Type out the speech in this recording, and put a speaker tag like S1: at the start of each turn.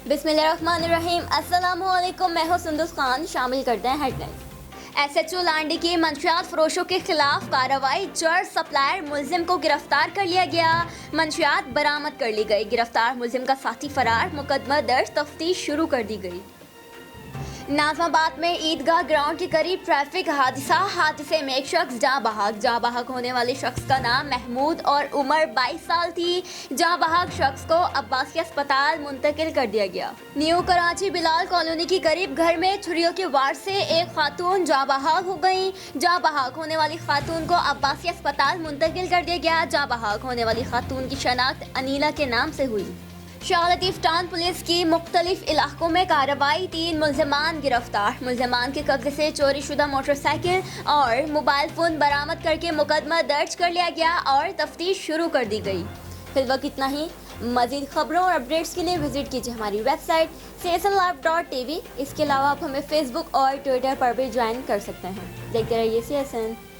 S1: बिस्मिल्लाहिर्रहमानिर्रहीम। अस्सलामु अलैकुम। मैं हूं सुंदस खान। शामिल करते हैं हेडलाइंस। एसएचओ लांडी की मंशियात फरोशों के खिलाफ कार्रवाई। जड़ सप्लायर मुलजिम को गिरफ्तार कर लिया गया। मंशियात बरामद कर ली गई। गिरफ्तार मुलजिम का साथी फरार। मुकदमा दर्ज, तफ्तीश शुरू कर दी गई। नाज़माबाद में ईदगाह ग्राउंड के करीब ट्रैफिक हादसे में एक शख्स जाँ बहक होने वाले शख्स का नाम महमूद और उम्र 22 साल थी। जाँ बहक शख्स को अब्बासी अस्पताल मुंतकिल कर दिया गया। न्यू कराची बिलाल कॉलोनी के करीब घर में छुरियों के वार से एक खातून जाँ बहक हो गई। जाँ बहक होने वाली खातून को अब्बासी अस्पताल मुंतकिल कर दिया गया। जाँ बहक होने वाली खातून की शनाख्त अनीला के नाम से हुई। शाह लतीफ टाउन पुलिस की मुख्तलिफ इलाकों में कार्रवाई। 3 मुलजमान गिरफ्तार। मुलजमान के कब्जे से चोरी शुदा मोटरसाइकिल और मोबाइल फ़ोन बरामद करके मुकदमा दर्ज कर लिया गया और तफ्तीश शुरू कर दी गई। फिल वक्त इतना ही। मज़ीद खबरों और अपडेट्स के लिए विजिट कीजिए हमारी वेबसाइट csnlive.tv। इसके अलावा आप हमें फेसबुक और ट्विटर पर भी ज्वाइन कर सकते हैं। देखते रहिए CSN।